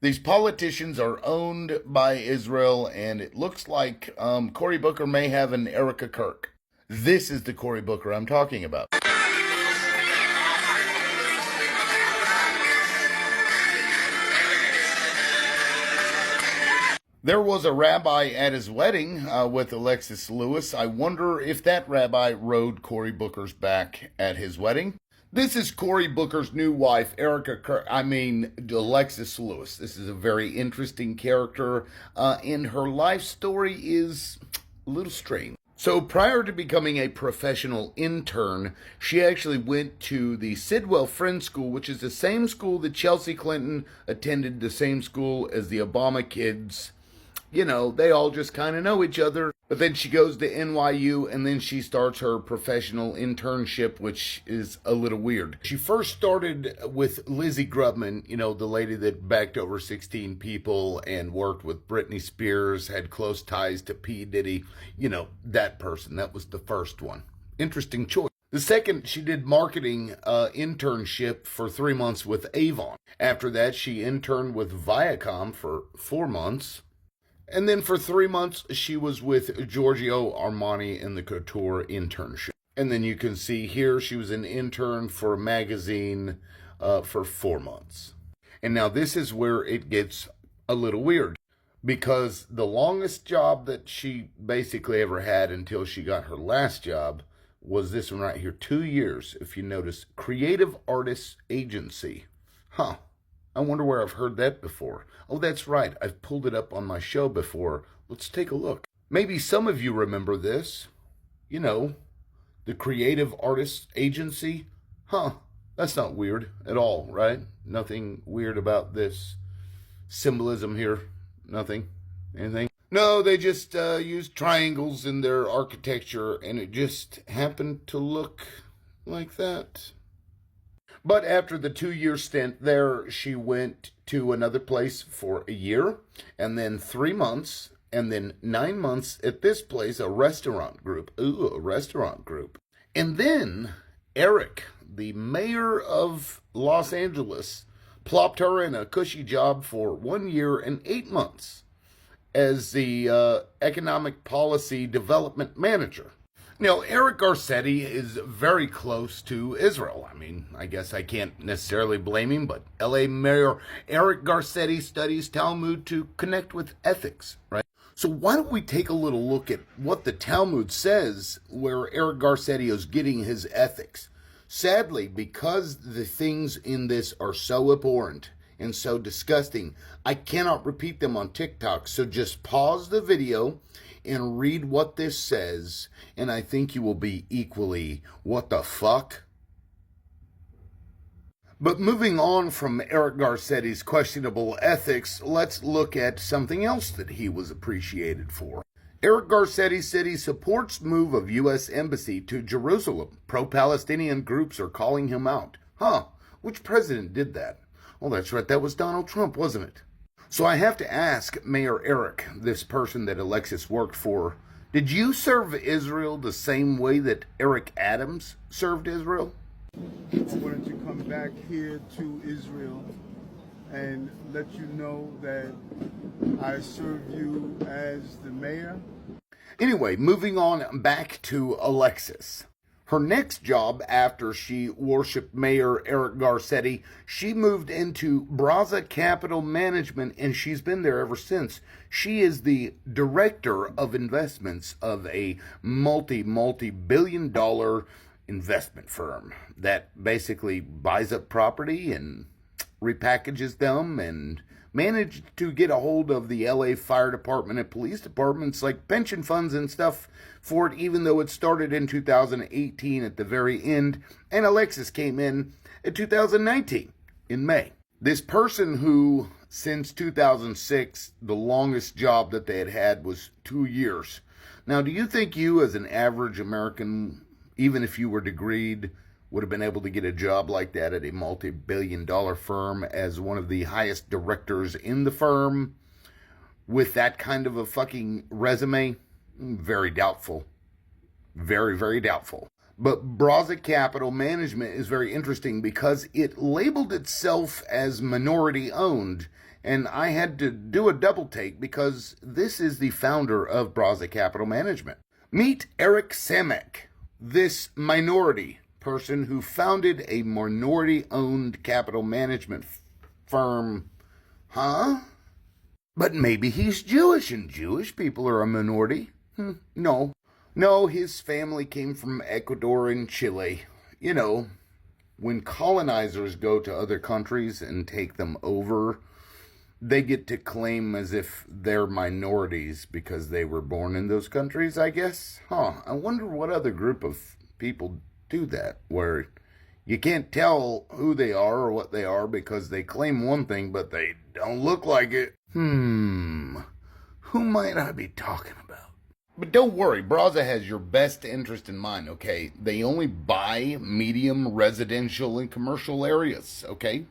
These politicians are owned by Israel, and it looks like Cory Booker may have an Erica Kirk. This is the Cory Booker I'm talking about. There was a rabbi at his wedding with Alexis Lewis. I wonder if that rabbi rode Cory Booker's back at his wedding. This is Cory Booker's new wife, Alexis Lewis. This is a very interesting character, and her life story is a little strange. So prior to becoming a professional intern, she actually went to the Sidwell Friends School, which is the same school that Chelsea Clinton attended, the same school as the Obama kids. You know, they all just kind of know each other. But then she goes to NYU, and then she starts her professional internship, which is a little weird. She first started with Lizzie Grubman, you know, the lady that backed over 16 people and worked with Britney Spears, had close ties to P. Diddy. You know, that person. That was the first one. Interesting choice. The second, she did marketing internship for 3 months with Avon. After that, she interned with Viacom for 4 months. And then for 3 months, she was with Giorgio Armani in the couture internship. And then you can see here, she was an intern for a magazine for 4 months. And now this is where it gets a little weird, because the longest job that she basically ever had until she got her last job was this one right here, 2 years, if you notice, Creative Artists Agency. Huh. I wonder where I've heard that before. Oh, that's right. I've pulled it up on my show before. Let's take a look. Maybe some of you remember this. You know, the Creative Artists Agency. Huh. That's not weird at all, right? Nothing weird about this symbolism here. Nothing. Anything? No, they just used triangles in their architecture, and it just happened to look like that. But after the 2-year stint there, she went to another place for a year, and then 3 months, and then 9 months at this place, a restaurant group. Ooh, a restaurant group. And then Eric, the mayor of Los Angeles, plopped her in a cushy job for 1 year and 8 months as the economic policy development manager. Now, Eric Garcetti is very close to Israel. I mean, I guess I can't necessarily blame him, but LA Mayor Eric Garcetti studies Talmud to connect with ethics, right? So why don't we take a little look at what the Talmud says where Eric Garcetti is getting his ethics. Sadly, because the things in this are so abhorrent and so disgusting, I cannot repeat them on TikTok. So just pause the video and read what this says, and I think you will be equally, what the fuck? But moving on from Eric Garcetti's questionable ethics, let's look at something else that he was appreciated for. Eric Garcetti said he supports move of U.S. Embassy to Jerusalem. Pro-Palestinian groups are calling him out. Huh, which president did that? Oh, that's right, that was Donald Trump, wasn't it? So I have to ask Mayor Eric, this person that Alexis worked for, did you serve Israel the same way that Eric Adams served Israel? I wanted to come back here to Israel and let you know that I served you as the mayor. Anyway, moving on back to Alexis. Her next job after she worshipped Mayor Eric Garcetti, she moved into Brasa Capital Management, and she's been there ever since. She is the director of investments of a multi-billion dollar investment firm that basically buys up property and repackages them and managed to get a hold of the LA Fire Department and police departments, like pension funds and stuff for it, even though it started in 2018 at the very end, and Alexis came in 2019 in May. This person who, since 2006, the longest job that they had was 2 years. Now, do you think you, as an average American, even if you were degreed, would have been able to get a job like that at a multi-billion dollar firm as one of the highest directors in the firm with that kind of a fucking resume? Very doubtful. Very, very doubtful. But Brasa Capital Management is very interesting because it labeled itself as minority owned, And I had to do a double take because this is the founder of Brasa Capital Management. Meet Eric Samek, this minority person who founded a minority-owned capital management firm. Huh? But maybe he's Jewish, and Jewish people are a minority. No. No, his family came from Ecuador and Chile. You know, when colonizers go to other countries and take them over, they get to claim as if they're minorities because they were born in those countries, I guess. I wonder what other group of people do that, where you can't tell who they are or what they are because they claim one thing, but they don't look like it. Who might I be talking about? But don't worry, Brasa has your best interest in mind, okay? They only buy medium residential and commercial areas, okay?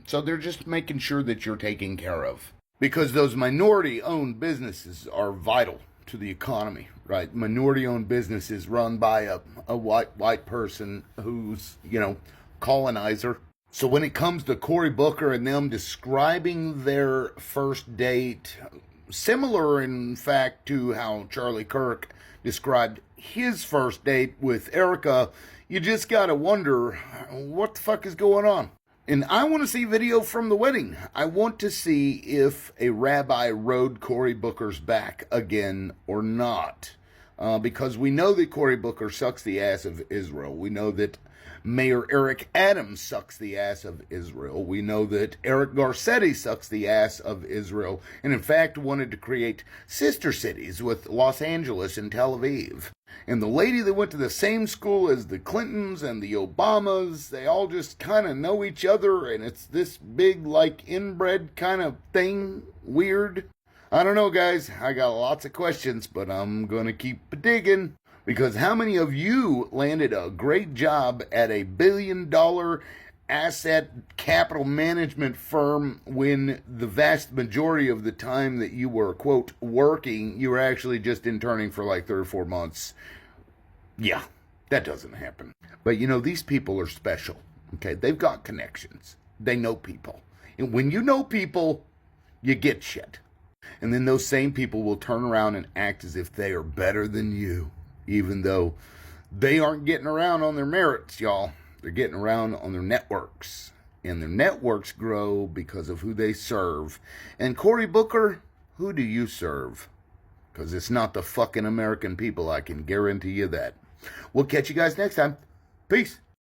So they're just making sure that you're taken care of. Because those minority-owned businesses are vital to the economy, right? Minority-owned businesses run by a white person who's, colonizer. So when it comes to Cory Booker and them describing their first date, similar in fact to how Charlie Kirk described his first date with Erica, you just gotta wonder, what the fuck is going on? And I want to see video from the wedding. I want to see if a rabbi rode Cory Booker's back again or not. Because we know that Cory Booker sucks the ass of Israel. We know that Mayor Eric Adams sucks the ass of Israel. We know that Eric Garcetti sucks the ass of Israel. And in fact wanted to create sister cities with Los Angeles and Tel Aviv. And the lady that went to the same school as the Clintons and the Obamas, they all just kind of know each other, and it's this big, inbred kind of thing. Weird. I don't know, guys. I got lots of questions, but I'm going to keep digging. Because how many of you landed a great job at $1 billion asset capital management firm when the vast majority of the time that you were, quote, working, you were actually just interning for 3 or 4 months? Yeah, that doesn't happen. But these people are special, okay? They've got connections. They know people. And when you know people, you get shit. And then those same people will turn around and act as if they are better than you, even though they aren't getting around on their merits, y'all. They're getting around on their networks. And their networks grow because of who they serve. And Cory Booker, who do you serve? Because it's not the fucking American people, I can guarantee you that. We'll catch you guys next time. Peace.